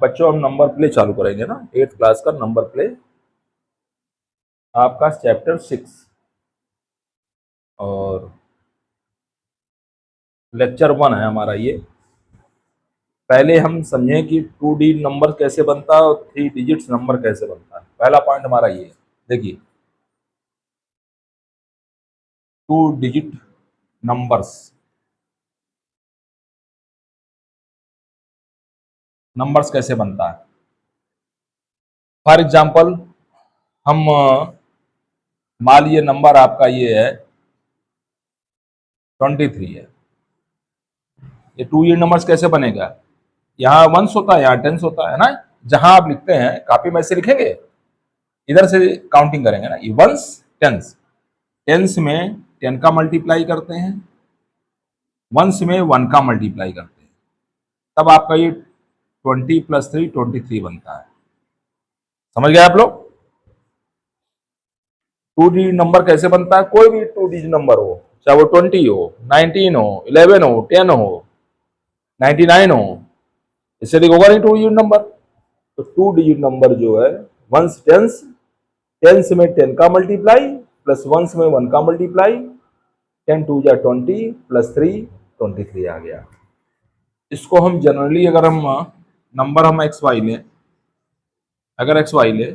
बच्चों हम number play चालू करेंगे ना, 8th क्लास का नंबर प्ले आपका चैप्टर 6 और लेक्चर 1 है हमारा ये। पहले हम समझें कि 2D नंबर कैसे बनता है और 3 डिजिट्स नंबर कैसे बनता है। पहला पॉइंट हमारा ये है, देखिए 2 डिजिट नंबर्स कैसे बनता है। फॉर एग्जाम्पल हम मान लीजिए नंबर आपका ये है 23 है। ये 2 डिजिट नंबर्स कैसे बनेगा, यहाँ वंस होता है, यहाँ टेंस होता है ना। जहां आप लिखते हैं कॉपी में से लिखेंगे, इधर से काउंटिंग करेंगे ना, ये वंस टेंस, टेंस में 10 का मल्टीप्लाई करते हैं, वंस में 1 का मल्टीप्लाई करते हैं, तब आपका ये 20 + 3 23 बनता है। समझ गए आप लोग। 2 डिजिट नंबर कैसे बनता है, कोई भी 2 डिजिट नंबर हो, चाहे वो 20 हो, 19 हो, 11 हो, 10 हो, 99 हो, इससे होगा नहीं 2 डिजिट नंबर। तो 2 डिजिट नंबर जो है वंस टेंस, टेंस में 10 का मल्टीप्लाई प्लस वंस में 1 का मल्टीप्लाई, 10 2 जा 20 + 3 23 आ गया। इसको हम जनरली अगर हम नंबर हम एक्स वाई लें, अगर एक्स वाई ले,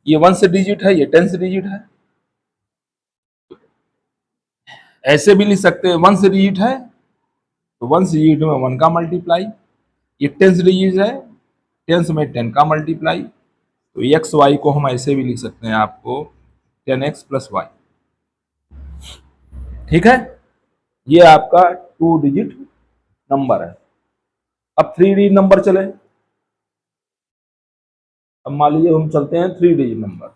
ये 1 से डिजिट है, ये 10 से डिजिट है, ऐसे भी लिख सकते हैं 1 से डिजिट है तो 1 से डिजिट में 1 का मल्टीप्लाई, ये 10 से डिजिट है, 10 में 10 का मल्टीप्लाई, तो एक्स वाई को हम ऐसे भी लिख सकते हैं आपको 10x + y। ठीक है, ये आपका 2 डिजिट नंबर है। अब 3 डिजिट नंबर चले, अब मान लीजिए हम चलते हैं 3 डिजिट नंबर।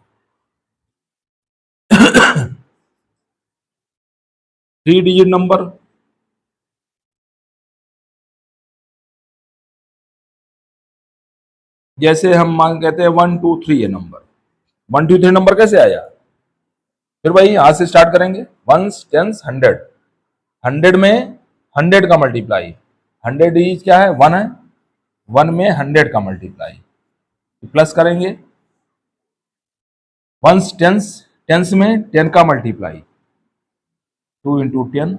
3 डिजिट नंबर जैसे हम मान कहते हैं 1 2 3 है नंबर, 1 2 3 नंबर कैसे आया, फिर भाई यहां से स्टार्ट करेंगे, वंस टेंस 100, 100 में 100 का मल्टीप्लाई, 100 डिजिट क्या है 1 है, 1 में 100 का मल्टीप्लाई, प्लस करेंगे, वंस टेंस, टेंस में 10 का मल्टीप्लाई, 2 × 10,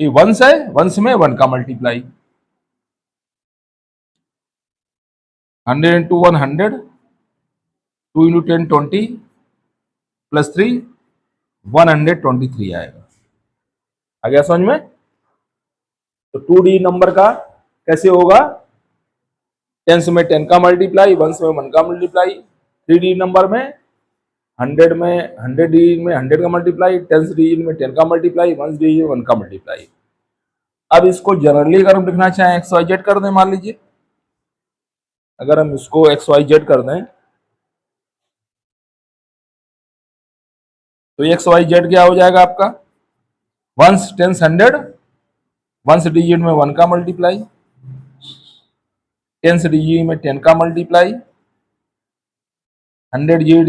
ये वंस है, वंस में 1 का मल्टीप्लाई, 100 × 1 100, 2 × 10 20 + 3 123 आएगा। आ गया समझ में। तो 2D नंबर का कैसे होगा, टेंस में 10 का मल्टीप्लाई, वंस में 1 का मल्टीप्लाई, 3D नंबर में 100 में 100 डिजिट में 100 का मल्टीप्लाई, 10 डिजिट में 10 का मल्टीप्लाई, वंस डिजिट में 1 का मल्टीप्लाई। अब इसको जनरली अगर हम लिखना चाहें एक्स वाई जेड कर दें, मान लीजिए अगर हम इसको एक्स वाई जेड कर दें तो एक्स वाई जेड क्या हो जाएगा आपका, वंस टेंस 100, वंस डिजिट में 1 का मल्टीप्लाई, टेंस डिजिट में 10 का मल्टीप्लाई, 100 डिजिट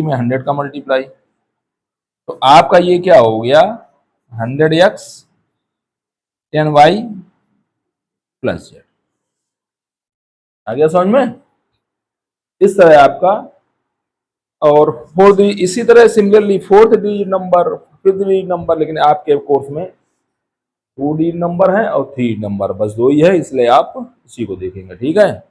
में 100 का मल्टीप्लाई। तो आपका ये क्या हो गया 100x 10y + z। आ गया समझ में। इस तरह आपका, और फोर्थ इसी तरह similarly fourth digit number, fifth digit number, लेकिन आपके कोर्स में 2 डिजिट नंबर है और 3 नंबर, बस 2 ही है, इसलिए आप इसी को देखेंगे। ठीक है,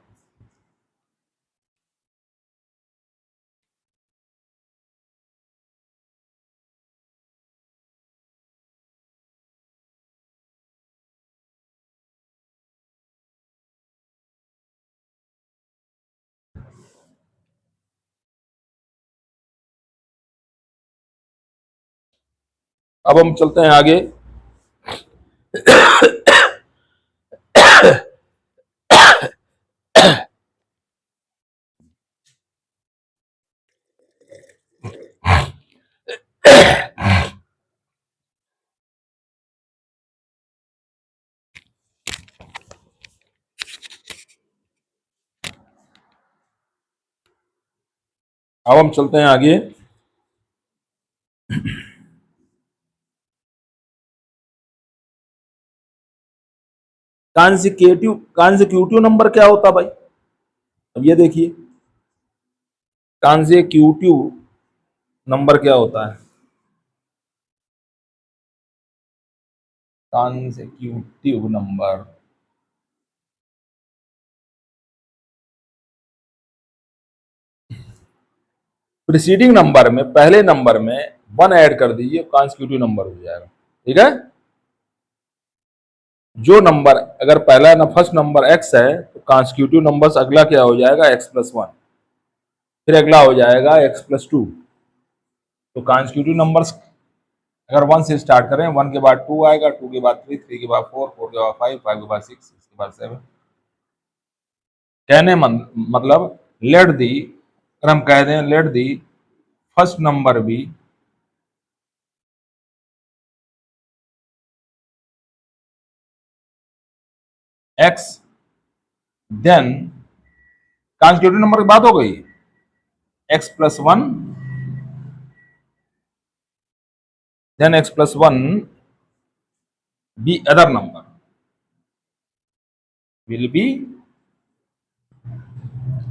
अब हम चलते हैं आगे। अब हम चलते हैं आगे। कॉन्जिक्यूटिव नंबर क्या होता है भाई? अब ये देखिए, कॉन्जिक्यूटिव नंबर क्या होता है? कॉन्जिक्यूटिव नंबर प्रीसीडिंग नंबर में पहले नंबर में 1 ऐड कर दीजिए, कॉन्जिक्यूटिव नंबर हो जाएगा। ठीक है, जो नंबर अगर पहला फर्स्ट नंबर x है तो कॉन्जिक्यूटिव नंबर अगला क्या हो जाएगा? x+1, फिर अगला हो जाएगा x+2। तो कॉन्जिक्यूटिव नंबर्स अगर 1 से स्टार्ट करें, 1 के बाद 2 आएगा, 2 के बाद 3, 3 के बाद 4, 4 के बाद 5, 5 के बाद 6, 6 के बाद 7। कहने मतलब लेट दी, अगर हम कह दें let the first number be x, then consecutive number की बात हो गई, x+1, then x+1 be other number will be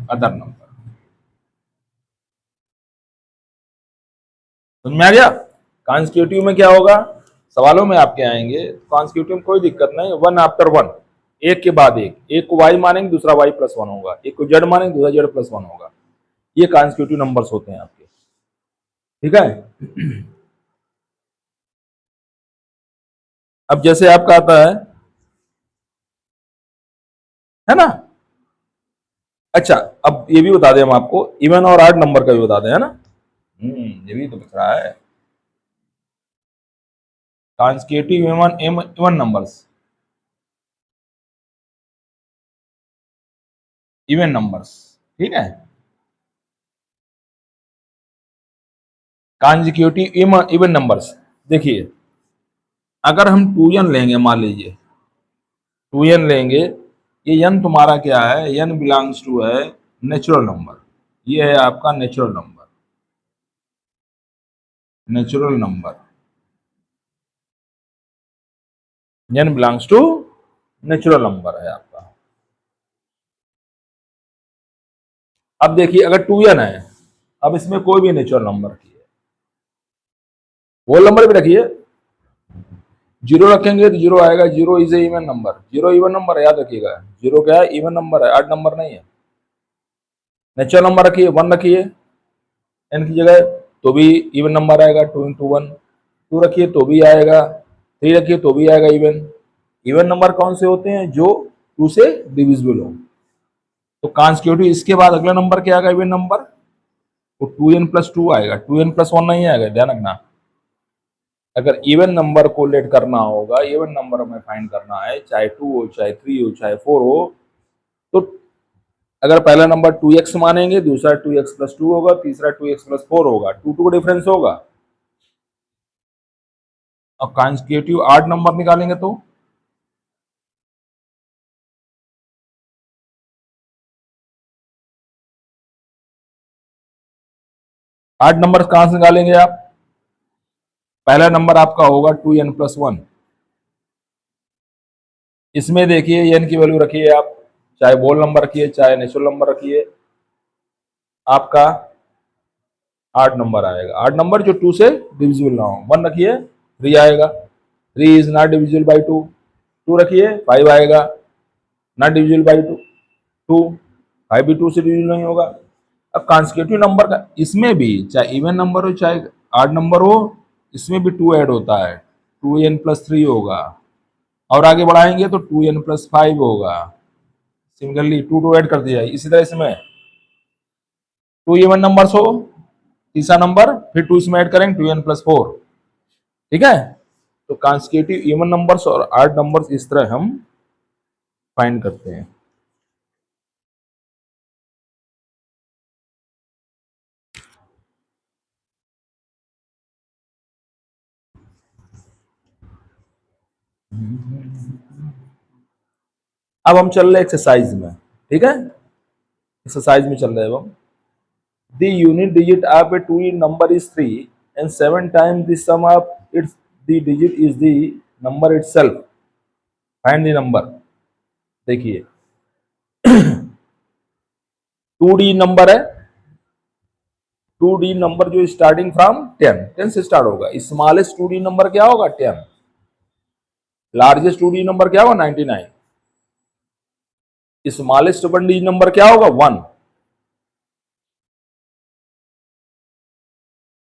other number। समझ में आ गया? कॉन्जिक्यूटिव में क्या होगा, सवालों में आपके आएंगे, कॉन्जिक्यूटिव में कोई दिक्कत नहीं, 1 आफ्टर 1, एक के बाद एक, एक को y मानेंगे दूसरा y+1 होगा, एक को z मानेंगे दूसरा z+1 होगा। ये कॉन्जिक्यूटिव नंबर्स होते हैं आपके। ठीक है, अब जैसे आपका आता है ना? अच्छा, अब ये भी बता दें हम आपको, इवन और ऑड नंबर का भी बता दें, है ना? ये भी तो लिख रहा है, consecutive even numbers, even numbers. ठीक है, कॉन्जिक्यूटिव इवन नंबर्स। देखिए, अगर हम 2n लेंगे, मान लीजिए 2n लेंगे, ये n तुम्हारा क्या है? n बिलोंग्स टू है नेचुरल नंबर, ये है आपका natural number, natural number, n belongs to natural number है आपका। अब देखिए, अगर 2n है, अब इसमें कोई भी नेचुरल नंबर रखिए, होल नंबर भी रखिए, जीरो रखेंगे तो जीरो आएगा, zero is a even number, zero even number याद रखिएगा, जीरो क्या है? इवन नंबर है, ऑड नंबर नहीं है। नेचुरल नंबर रखिए, 1 रखिए n की जगह, तो भी इवन नंबर आएगा, 2 × 1। 2 रखिए तो भी आएगा, 3 रखिए तो भी आएगा इवन। इवन नंबर कौन से होते हैं? जो 2 से डिविजिबल हो। तो कॉन्जिक्यूटिव इसके बाद अगला नंबर क्या आएगा? इवन नंबर, तो 2n+2 आएगा, 2n+1 नहीं आएगा, ध्यान रखना। अगर इवन नंबर को लेट करना होगा, इवन नंबर हमें फाइंड करना है, चाहे 2 हो, चाहे 3 हो, चाहे 4 हो, तो अगर पहला नंबर 2x मानेंगे, दूसरा 2x+2 होगा, तीसरा 2x+4 होगा, 2 का डिफरेंस होगा। अब कॉन्जिक्यूटिव 8 नंबर निकालेंगे तो आठ नंबर कहां से निकालेंगे आप? पहला नंबर आपका होगा 2n+1, इसमें देखिए n की वैल्यू रखिए आप, चाहे बोल नंबर रखिए चाहे नेचुरल नंबर रखिए, आपका 8 नंबर आएगा। 8 नंबर जो 2 से डिविजिबल ना हो। 1 रखिए, 3 आएगा, 3 इज नॉट डिविजिबल बाई 2। 2 रखिए, 5 आएगा, नॉट डिविजिबल बाई 2। 5 भी 2 से डिविजिबल नहीं होगा। अब कॉन्जिक्यूटिव नंबर का इसमें भी, चाहे इवन नंबर हो चाहे ऑड नंबर हो, इसमें भी 2 ऐड होता है, 2n+3 होगा, और आगे बढ़ाएंगे तो 2n+5 होगा। सिमिलरली 2 ऐड कर दिया है। इसी तरह इसमें 2 इवन नंबर्स हो, तीसरा नंबर फिर 2 इसमें ऐड करेंगे, 2n+4। ठीक है, तो कॉन्जिक्यूटिव इवन नंबर्स और ऑड नंबर्स इस तरह हम फाइंड करते हैं। अब हम चल रहे एक्सरसाइज में। ठीक है, एक्सरसाइज में चल रहे हैं हम। The unit digit of a two number is 3 and 7 times the sum of its the digit is the number itself. Find the number. देखिए 2D नंबर है, 2D नंबर जो स्टार्टिंग फ्रॉम 10 से स्टार्ट होगा। स्मॉलेस्ट 2D नंबर क्या होगा? 10। Largest 2D number क्या होगा? 99। Smallest 1D number क्या होगा? 1।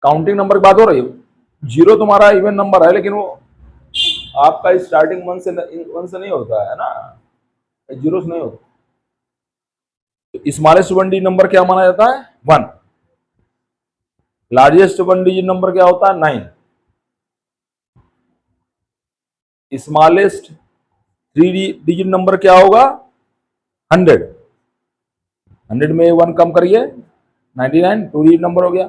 काउंटिंग नंबर की बात हो रही है। जीरो तुम्हारा इवन नंबर है, लेकिन वो आपका स्टार्टिंग वन से नहीं होता है ना, जीरो से नहीं होता। तो स्मॉलेस्ट 1D नंबर क्या माना जाता है? 1। लार्जेस्ट 1 डिजिट नंबर क्या होता है? 9। स्मॉलेस्ट 3 डिजिट नंबर क्या होगा? 100। 100 में 1 कम करिए, 99, 2 डिजिट नंबर हो गया।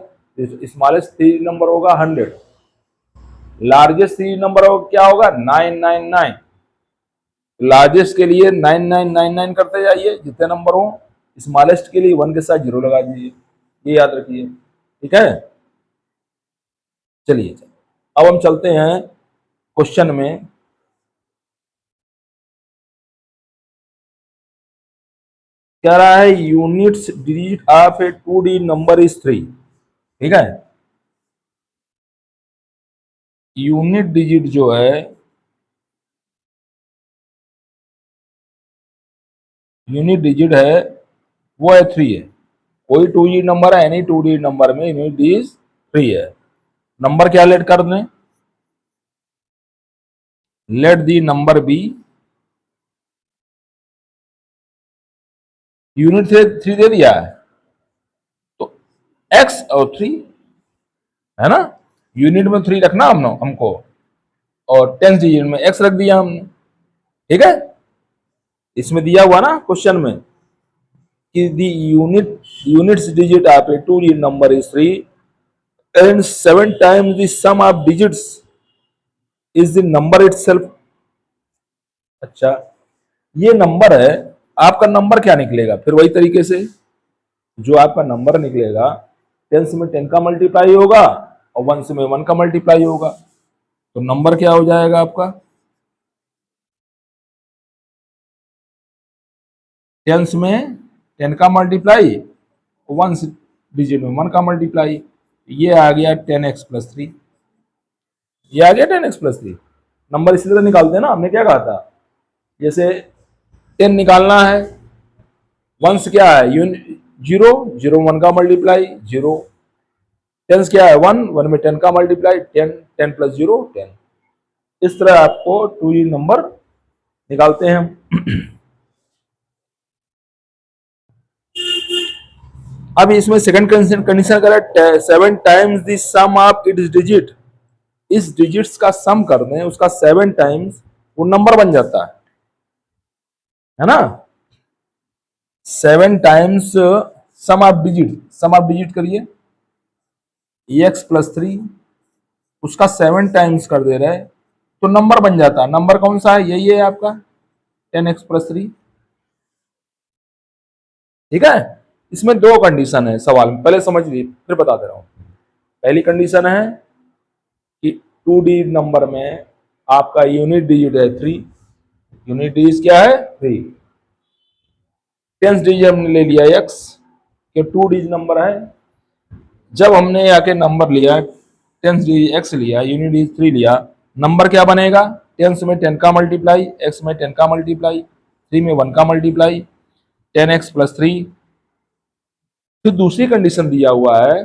स्मॉलेस्ट 3 नंबर होगा 100। लार्जेस्ट 3 नंबर क्या होगा? 999। लार्जेस्ट के लिए 9999 करते जाइए जितने नंबर हो। स्मॉलेस्ट के लिए 1 के साथ जीरो लगा दीजिए, ये याद रखिए। ठीक है, चलिए अब हम चलते हैं क्वेश्चन में। कह रहा है units digit of A 2D number is 3। ठीक है, यूनिट डिजिट जो है, यूनिट डिजिट है वो है 3 है। कोई 2 डिजिट नंबर है, एनी 2 डिजिट नंबर में यूनिट डिजिट 3 है। नंबर क्या लेट कर दें? Let the number be unit 3 दे दिया है तो एक्स और 3 है ना। यूनिट में 3 रखना हमको, और 10 डिजिट में एक्स रख दिया हमने। ठीक है, इसमें दिया हुआ ना क्वेश्चन में कि the units digit of a 2 digit number is 3 and 7 times the sum of digits is the number itself। अच्छा, ये नंबर है, आपका नंबर क्या निकलेगा? फिर वही तरीके से जो आपका नंबर निकलेगा, 10 में 10 का मल्टीप्लाई होगा और 1 में 1 का मल्टीप्लाई होगा, तो नंबर क्या हो जाएगा आपका? 10 में 10 का मल्टीप्लाई, 1 डिजिट में 1 का मल्टीप्लाई, ये आ गया 10x+3। ये आ गया 10x+3। नंबर इसी तरह निकालते हैं ना, हमने क्या कहा था? जैसे 10 निकालना है, वंस क्या है? जीरो, जीरो 1 का मल्टीप्लाई जीरो। टेंस क्या है? 1 में 10 का मल्टीप्लाई 10, 10+0 10। इस तरह आपको 2 नंबर निकालते हैं हम। अब इसमें सेकंड कंडीशन करें, 7 times the sum of its digit. इस डिजिट्स का सम कर दें, उसका 7 टाइम्स, वो नंबर बन जाता है ना। 7 टाइम्स सम ऑफ डिजिट करिए, x+3, उसका 7 टाइम्स कर दे रहे, तो नंबर बन जाता है। नंबर कौन सा है? यही है आपका 10x+3। ठीक है, इसमें दो कंडीशन है सवाल में, पहले समझ लीजिए फिर बता दे रहा हूं। पहली कंडीशन है कि 2D नंबर में आपका यूनिट डिजिट है 3। यूनिट डिजिट क्या है? 3। टेंस डिजिट हमने ले लिया x, कि 2 डिजिट नंबर है। जब हमने आके नंबर लिया, टेंस डिजिट x लिया, यूनिट डिजिट 3 लिया, नंबर क्या बनेगा? टेंस में 10 का मल्टीप्लाई, x में 10 का मल्टीप्लाई, 3 में 1 का मल्टीप्लाई, 10x+3। फिर दूसरी कंडीशन दिया हुआ है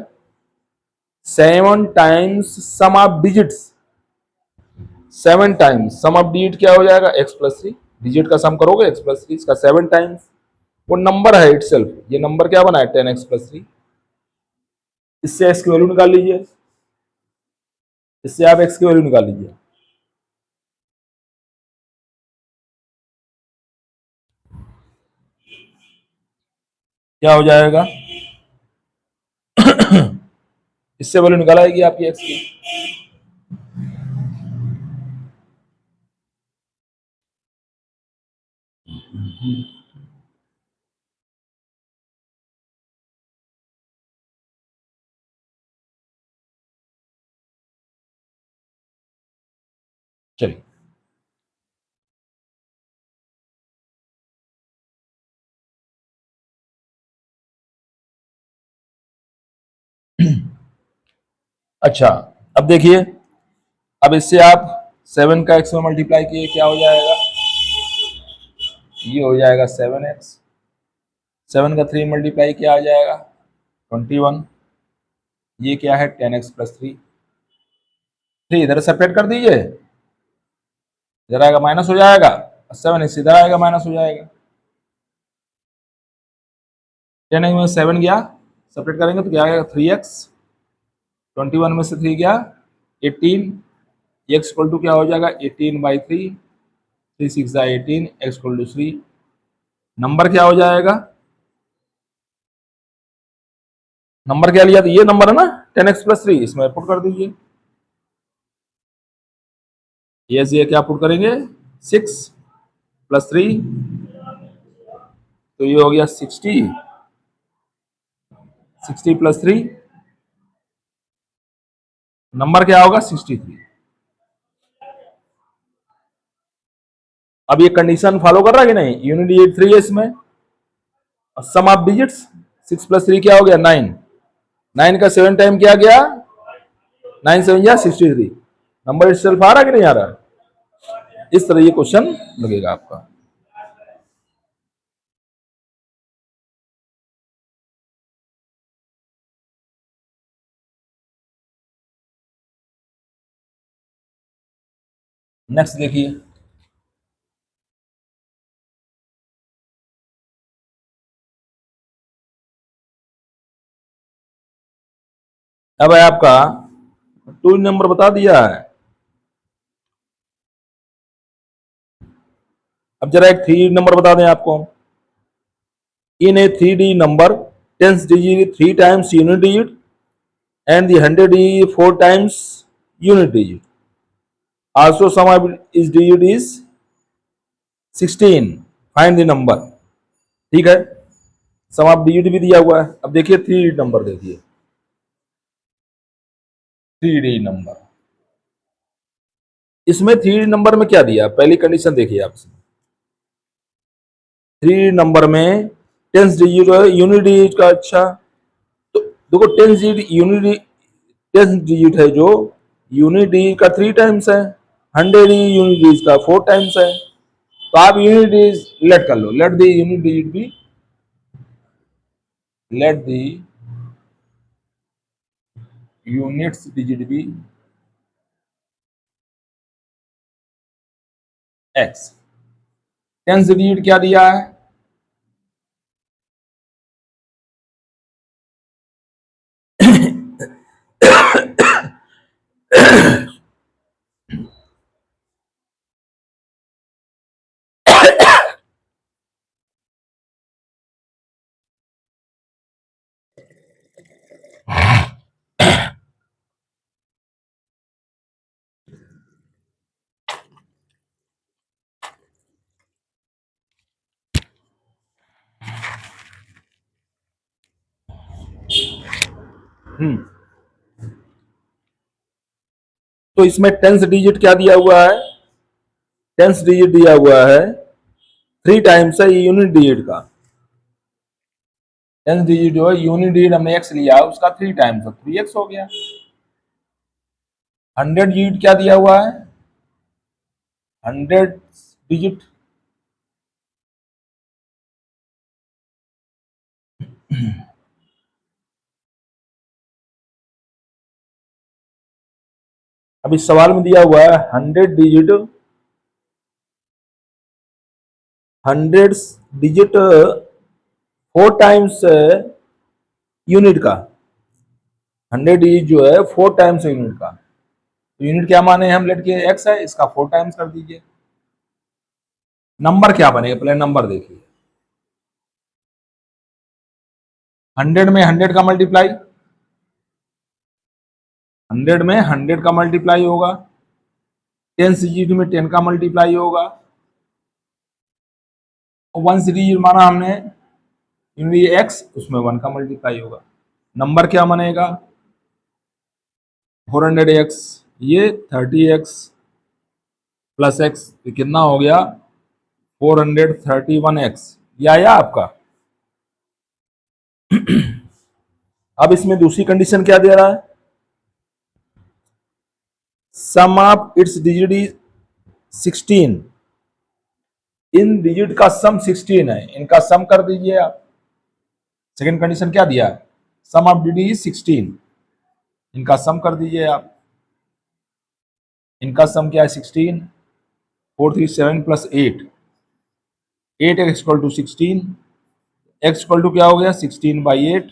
7 times sum of digits. 7 times sum of digit क्या हो जाएगा? x+3। डिजिट का सम करोगे x+3, इसका 7 टाइम्स, वो नंबर है इटसेल्फ। ये नंबर क्या बना है? 10x+3। इससे x की वैल्यू निकाल लीजिए, इससे आप x की वैल्यू निकाल लीजिए। क्या हो जाएगा? इससे वैल्यू निकाल आएगी आपकी x की। चलिए अच्छा, अब देखिए, अब इससे आप 7 का x में मल्टीप्लाई किए क्या हो जाएगा, ये हो जाएगा 7x। 7 का 3 मल्टीप्लाई क्या आ जाएगा 21। ये क्या है 10x प्लस 3। 3 इधर सेपरेट कर दीजिए, इधर आएगा माइनस हो जाएगा, 7 इस इधर आएगा माइनस हो जाएगा। 10x में 7 गया, सेपरेट करेंगे तो क्या आएगा 3x। 21 में से 3 गया 18, x इक्वल टू क्या हो जाएगा 18/3। 3 6 18, x इक्वल टू 3। नंबर क्या हो जाएगा, नंबर क्या लिया, तो ये नंबर है ना 10x प्लस 3, इसमें पुट कर दीजिए। ये से क्या पुट करेंगे 6 प्लस 3, तो ये हो गया 60। 60 प्लस 3, नंबर क्या होगा 63। अब ये कंडीशन फॉलो कर रहा है कि नहीं, यूनिट डिजिट 3 है इसमें, सम ऑफ डिजिट्स 6 प्लस 3 क्या हो गया 9। 9 का 7 टाइम क्या गया 9 7 या 63। नंबर इटसेल्फ आ रहा है कि नहीं आ रहा। इस तरह ये क्वेश्चन लगेगा आपका। नेक्स्ट देखिए, अब है आपका 2 नंबर बता दिया है। अब जरा एक 3 नंबर बता दें आपको। इन ए 3D number tens digit 3 times unit digit and the 100 digit 4 times unit digit. Also sum of its digit is 16. Find the number. ठीक है, सम ऑफ डिजिट भी दिया हुआ है। अब देखिए 3 नंबर, देखिए 3D नंबर, इसमें 3D नंबर में क्या दिया, पहली कंडीशन देखिए आप। 3D नंबर में टेंस डिजिट है यूनिट डिजिट का। अच्छा, तो देखो tens digit unit tens digit है जो यूनिट डिजिट का 3 टाइम्स है, 100 यूनिट डिजिट का 4 टाइम्स है। तो आप यूनिट डिजिट लेट कर लो, लेट द यूनिट डिजिट भी, लेट द यूनिट्स डिजिट भी एक्स। टेंस डिजिट क्या दिया है तो इसमें टेंस डिजिट क्या दिया हुआ है, टेंस डिजिट दिया हुआ है 3 टाइम्स है यूनिट डिजिट का। टेंस डिजिट जो है यूनिट डिजिट हमने एक्स लिया उसका 3 टाइम्स, तो 3x हो गया। 100 डिजिट क्या दिया हुआ है 100 डिजिट, अब इस सवाल में दिया हुआ है 100 डिजिट, 100 डिजिट 4 टाइम्स यूनिट का। 100 डिजिट जो है 4 टाइम्स यूनिट का, तो यूनिट क्या माने हम लेट के एक्स है, इसका 4 टाइम्स कर दीजिए। नंबर क्या बनेगा, पहले नंबर देखिए। 100 में 100 का मल्टीप्लाई, 100 में 100 का मल्टीप्लाई होगा, 10 डिजिट में 10 का मल्टीप्लाई होगा, 1 डिजिट माना हमने यूनिट एक्स, उसमें 1 का मल्टीप्लाई होगा। नंबर क्या बनेगा 400x, ये 30x प्लस एक्स, कितना हो गया 431x। ये आया आपका। अब इसमें दूसरी कंडीशन क्या दे रहा है, sum of its digit is 16, इन डिजिट का सम 16 है, इनका सम कर दीजिए आप। सेकंड कंडीशन क्या दिया है, सम ऑफ डिजिट इज 16, इनका सम कर दीजिए आप। इनका सम क्या है 16, 4 3 7 plus 8, 8x equal to 16, x equal to क्या हो गया 16/8,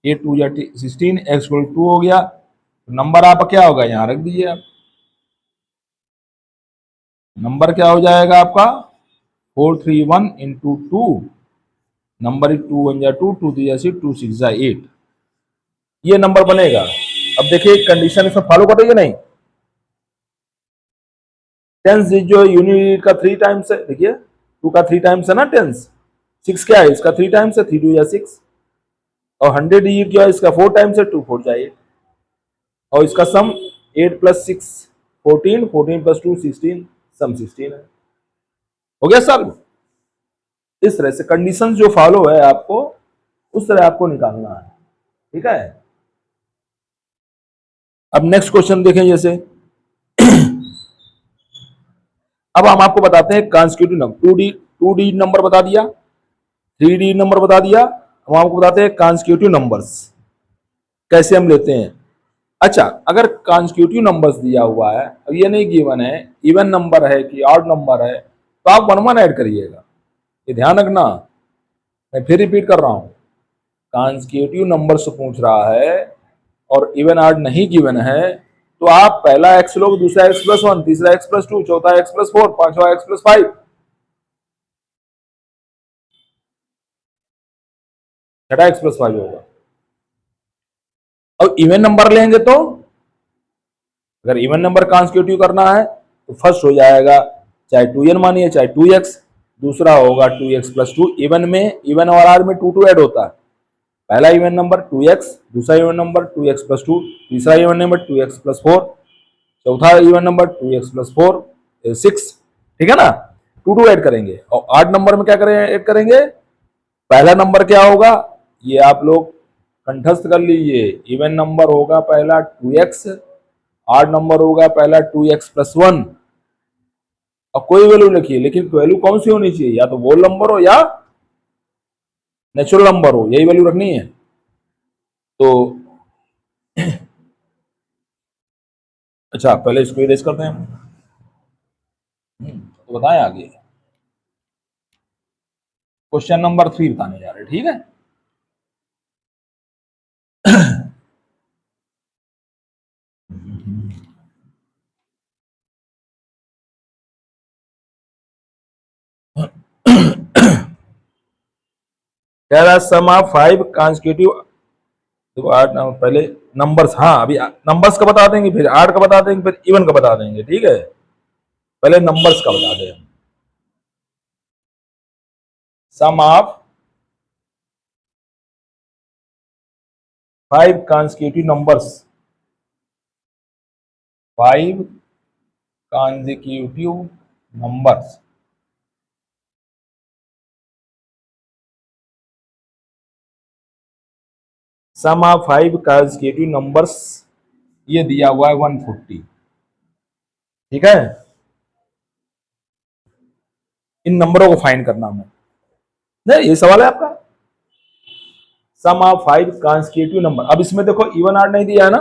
8 2 या 16, x इक्वल टू 2 हो गया। तो नंबर आपका क्या होगा, यहां रख दीजिए आप, नंबर क्या हो जाएगा आपका 431 इंटू 2, नंबर 2 1 जा 2, 2 3 जा 6, 2 6 जा 8, ये नंबर बनेगा। अब देखिए कंडीशन इसमें फॉलो कर रही है नहीं, टेंस जो यूनिट का 3 टाइम्स है, देखिए 2 का 3 टाइम्स है ना टेंस, 6 क्या है इसका 3 टाइम्स है, 3 2 या 6, और 100 डिजिट क्या है इसका 4 टाइम्स है, 2 4 जा 8, और इसका सम 8 प्लस 6 14, 14 प्लस 2 16, सम 16 है। हो गया सॉल्व। इस तरह से कंडीशन जो फॉलो है आपको उस तरह आपको निकालना है, ठीक है। अब नेक्स्ट क्वेश्चन देखें, जैसे अब हम आपको बताते हैं कॉन्स्टिट्यूटिव नंबर, 2 डी नंबर बता दिया, 3 डी नंबर बता दिया, हम आपको बताते हैं कॉन्स्टिट्यूटिव नंबर्स कैसे हम लेते हैं। अच्छा, अगर कॉन्स्टिट्यूटिव नंबर्स दिया हुआ है, अब ये नहीं गिवन है इवन नंबर है कि ऑड नंबर है, तो आप 1 1 ऐड करिएगा, ये ध्यान रखना। मैं फिर रिपीट कर रहा हूं, कॉन्स्टिट्यूटिव नंबर से पूछ रहा है और इवन ऑड नहीं गिवन है, तो आप पहला एक्स लोग, दूसरा एक्स प्लस 1, तीसरा एक्स प्लस 2, चौथा एक्स प्लस 4, पांचवा एक्स प्लस 5, छठा एक्स प्लस 5 होगा। अब इवन नंबर लेंगे तो, अगर इवन नंबर कॉन्स्टिट्यूटिव करना है तो फर्स्ट हो जाएगा चाहे 2n मानिए चाहे 2x, दूसरा होगा 2x प्लस 2, इवन में, इवन और आर में 2 2 ऐड होता है, पहला इवन नंबर 2x, दूसरा इवन नंबर 2x प्लस 2, तीसरा इवन नंबर 2x प्लस 4, चौथा इवन नंबर 2x प्लस 4 6, ठीक है ना। 2 2 ऐड करेंगे, और 8 नंबर में क्या करें, ऐड करेंगे, पहला नंबर क्या होगा, ये आप लोग कंठस्थ कर लीजिए, इवन नंबर होगा पहला 2x, ऑड नंबर होगा पहला 2x प्लस 1, और कोई वैल्यू लिखिए, लेकिन वैल्यू कौन सी होनी चाहिए, या तो वोल नंबर हो या नेचुरल नंबर हो, यही वैल्यू रखनी है। तो अच्छा, पहले इसको इरेज करते हैं, तो बताएं आगे। क्वेश्चन नंबर 3 बताने जा रहे हैं, ठीक है। कह रहा सम ऑफ 5 कॉन्स्टिट्यूटिव, देखो 8 पहले नंबर्स, हाँ अभी नंबर्स का बता देंगे, फिर 8 का बता देंगे, फिर इवन का बता देंगे, ठीक है। पहले नंबर्स का बता दें, sum of 5 constitutive numbers, 5 consecutive numbers, sum of 5 consecutive numbers, ये दिया हुआ है 140, ठीक है। इन नंबरों को फाइंड करना है, नहीं ये सवाल है आपका, सम ऑफ 5 consecutive नंबर। अब इसमें देखो इवन ऑड नहीं दिया है ना,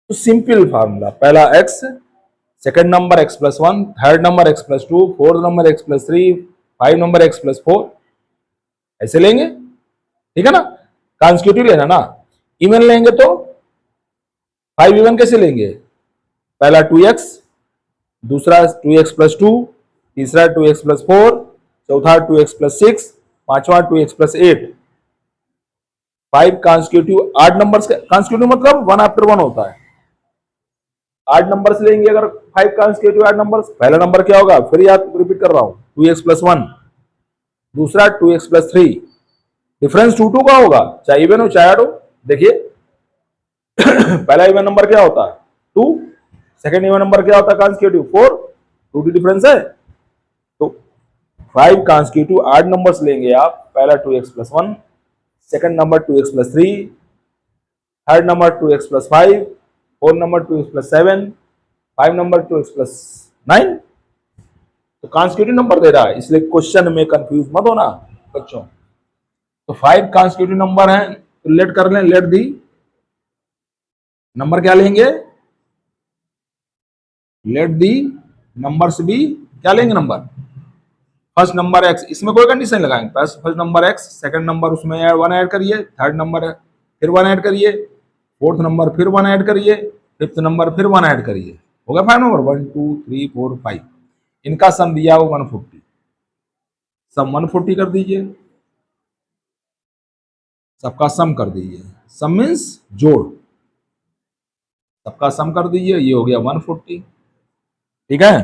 तो सिंपल फार्मूला, पहला x, second number x plus 1, third number x plus 2, fourth number x plus 3, 5 number x plus 4, ऐसे लेंगे, ठीक है ना। कॉन्स्टिट्यूटिव लेना ना, इवन लेंगे तो 5 इवन कैसे लेंगे, पहला 2x, दूसरा 2x प्लस 2, तीसरा 2x प्लस 4, चौथा 2x प्लस 6, पांचवा 2x प्लस 8, 5 कॉन्स्टिट्यूटिव आठ नंबर्स, कॉन्स्टिट्यूटिव मतलब 1 आफ्टर 1 होता है, 8 नंबर्स लेंगे अगर 5 कॉन्स्टिट्यूटिव 8 नंबर्स, पहला नंबर क्या होगा, फिर याद रिपीट कर रहा हूं 2x प्लस 1, दूसरा 2x प्लस 3, डिफरेंस 2 2 का होगा, चाहे इवन हो चाहे ऑड हो। देखिए पहला इवन नंबर क्या होता है 2, सेकंड इवन नंबर क्या होता है कॉन्स्टिट्यूटिव 4, 2 की डिफरेंस है। तो 5 कॉन्स्टिट्यूटिव 8 नंबर्स लेंगे आप, पहला 2x plus 1, second number 2x plus 3, third number 2x plus 5, fourth number 2x plus 7, five number 2x plus 9। तो कॉन्स्टिट्यूटिव नंबर दे रहा है, इसलिए क्वेश्चन में कंफ्यूज मत होना बच्चों। तो 5 कॉन्स्टिट्यूटिव नंबर हैं, तो लेट कर लें, लेट दी नंबर क्या लेंगे, लेट दी नंबर्स भी क्या लेंगे नंबर, फर्स्ट नंबर एक्स, इसमें कोई कंडीशन लगाएंगे, first number x, second number उसमें 1 ऐड करिए, थर्ड नंबर फिर 1 ऐड करिए, फोर्थ नंबर फिर 1 ऐड करिए, फिफ्थ नंबर फिर 1 ऐड करिए, हो गया 5 नंबर, 1 2 3 4 5। इनका सम दिया वो 140, सम 140 कर दीजिए, सबका सम कर दीजिए, सम मीन्स जोड़, सबका सम कर दीजिए, ये हो गया 140। ठीक है,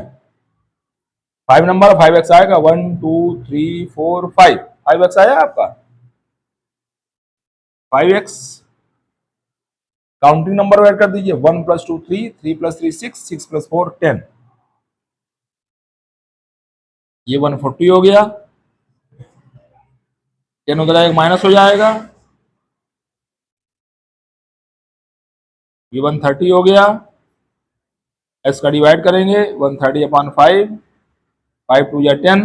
5 नंबर 5x आएगा, 1 2 3 4 5, 5x आया आपका 5x। काउंटिंग नंबर ऐड कर दीजिए, 1 प्लस 2 3, 3 प्लस 3 6, 6 प्लस 4 10, ये 140 हो गया। 10 उधर एक माइनस हो जाएगा, ये 130 हो गया। एस का डिवाइड करेंगे, 130 अपॉन 5, 5 2 या 10,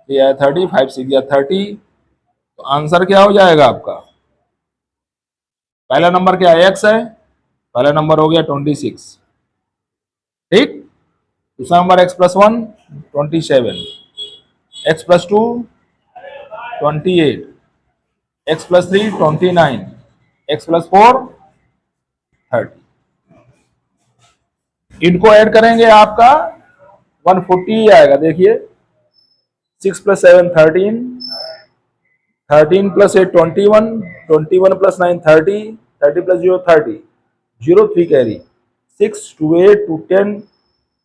3 या 30, 5 6 या 30। तो आंसर क्या हो जाएगा आपका, पहला नंबर क्या है, एक्स है, पहला नंबर हो गया 26। ठीक, दूसरा number x plus 1 27, x plus 2 28, x plus 3 29, x plus 4 30। इनको ऐड करेंगे आपका 140 आएगा, देखिए 6 plus 7 13, 13 plus 8 21, 21 plus 9 30, 30 plus 0 30, 0 3 carry, 6 to 8 to 10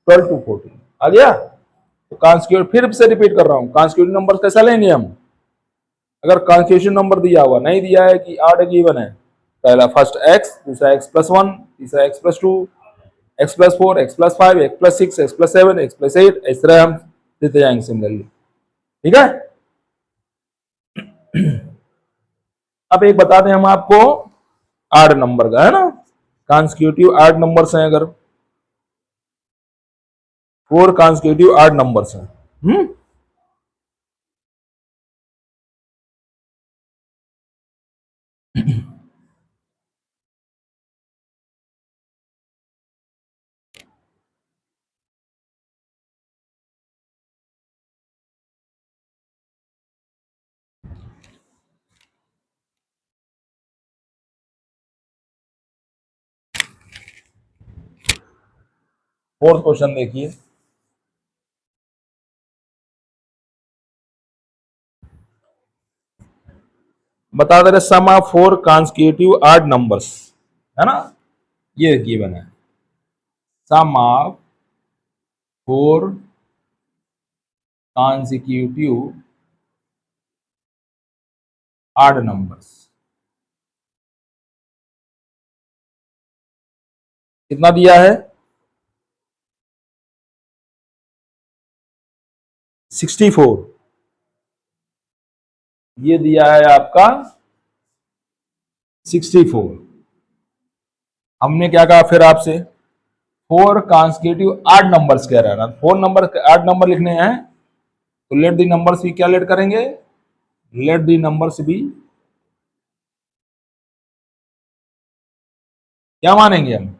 12 to 14 आ गया। तो कॉन्स्टिट्यूटिव फिर से रिपीट कर रहा हूं, कॉन्स्टिट्यूटिव नंबर कैसा लेंगे हम, अगर कॉन्स्टिट्यूटिव नंबर दिया हुआ नहीं दिया है कि 8 गिवन है, पहला फर्स्ट एक्स, दूसरा एक्स प्लस 1, तीसरा x plus 2, x plus 4, x plus 5, x plus 6, x plus 7, x plus 8, इस तरह हम देते जाएंगे सिमिलरली। ठीक है, अब एक बता दें हम आपको आड नंबर का, है ना, कॉन्स्टिट्यूटिव आड नंबर्स हैं, अगर 4 कॉन्स्टिट्यूटिव आड नंबर्स हैं, फोर्थ क्वेश्चन देखिए, बता दे रहे सम ऑफ 4 कॉन्स्टिट्यूटिव आड नंबर्स, है ना, ये गिवन है, sum of 4 consecutive odd numbers, कितना दिया है, 64, ये दिया है आपका 64। हमने क्या कहा फिर आपसे, 4 कॉन्सिक्यूटिव आड नंबर्स कह रहा है ना, 4 नंबर आड नंबर लिखने हैं, तो लेट दी नंबर्स भी क्या लेट करेंगे, लेट दी नंबर्स भी क्या मानेंगे हम,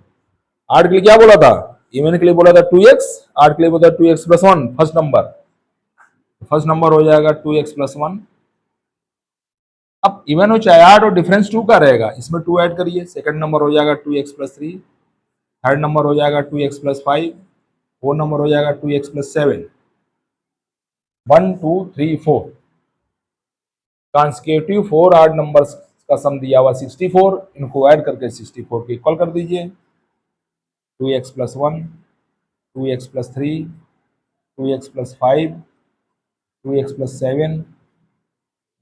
8 के लिए क्या बोला था, इवन के लिए बोला था 2x, 8 के लिए बोला था 2x प्लस 1, फर्स्ट नंबर हो जाएगा 2x प्लस 1। अब इवन हो चाहे आड और डिफरेंस 2 का रहेगा, इसमें 2 ऐड करिए, सेकंड नंबर हो जाएगा 2x प्लस 3, थर्ड नंबर हो जाएगा 2x प्लस 5, फोर्थ नंबर हो जाएगा 2x प्लस 7, 1 2 3 4, कॉन्सिक्यूटिव 4 आड नंबर्स का सम दिया हुआ 64, इनको ऐड करके 64 को इक्वल कर दीजिए, 2x plus 1, 2x plus 3, 2x plus 5, 2x plus 7,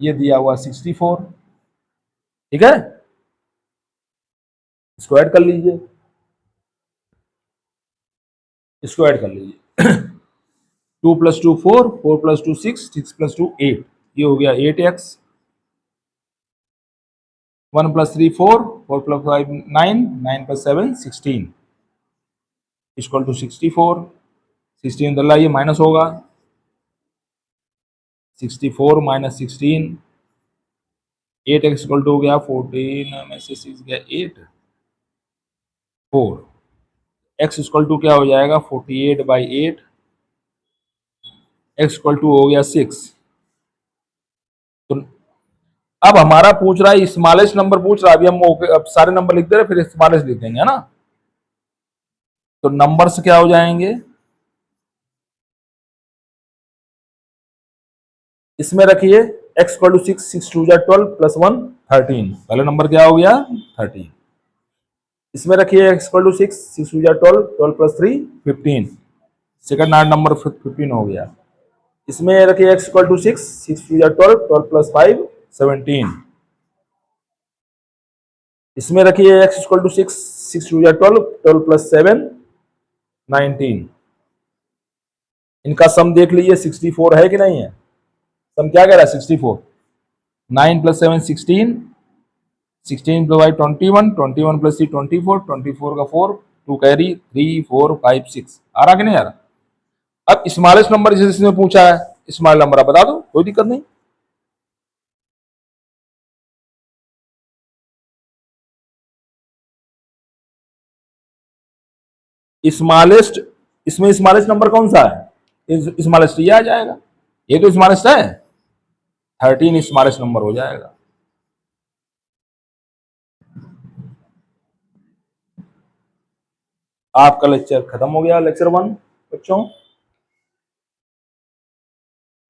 ये दिया हुआ 64। ठीक है, इसको ऐड कर लीजिए, इसको ऐड कर लीजिए, 2 प्लस 2 4, 4 प्लस 2 6, 6 प्लस 2 8, ये हो गया 8x, 1 + 3 4, 4 + 5 9, 9 + 7 16 इक्वल टू 64। 16 तो लाइए माइनस होगा, 64 - 16, 8x इक्वल टू हो गया 14 में से 6 गया 8, 4। x इक्वल टू क्या हो जाएगा 48/8, x इक्वल टू हो गया 6। तो अब हमारा पूछ रहा है स्मॉलेस्ट नंबर पूछ रहा है, अभी हम अब सारे नंबर लिख दे रहे फिर स्मॉलेस्ट लिख देंगे, है ना। तो नंबर्स क्या हो जाएंगे, इसमें रखिए x इक्वल टू 6, 6 2 12 प्लस 1 13, पहला नंबर क्या हो गया 13। इसमें रखिए x equal to 6, 6 2 12, 12 plus 3 15, second number 15 हो गया। इसमें रखिए x इक्वल टू 6, 6 2 12, 12 प्लस 5 17। इसमें रखिए x इक्वल टू 6, 6 2 12, 12 प्लस 7 19। इनका सम देख लीजिए 64 है कि नहीं है, सम क्या कह रहा है 64। 9 + 7 16, 16 + 5 21, 21 + 3 24, 24 का 4, 2 कैरी 3 4 5 6। आ रहा कि नहीं आ रहा। अब स्मॉलेस्ट नंबर जिसने पूछा है, स्मॉल नंबर आप बता दो, कोई दिक्कत नहीं। स्मॉलेस्ट, इसमें स्मॉलेस्ट नंबर कौन सा है, स्मॉलेस्ट ये आ जाएगा, ये तो स्मॉलेस्ट है, 13 स्मॉलेस्ट नंबर हो जाएगा। आपका लेक्चर खत्म हो गया, लेक्चर 1 बच्चों।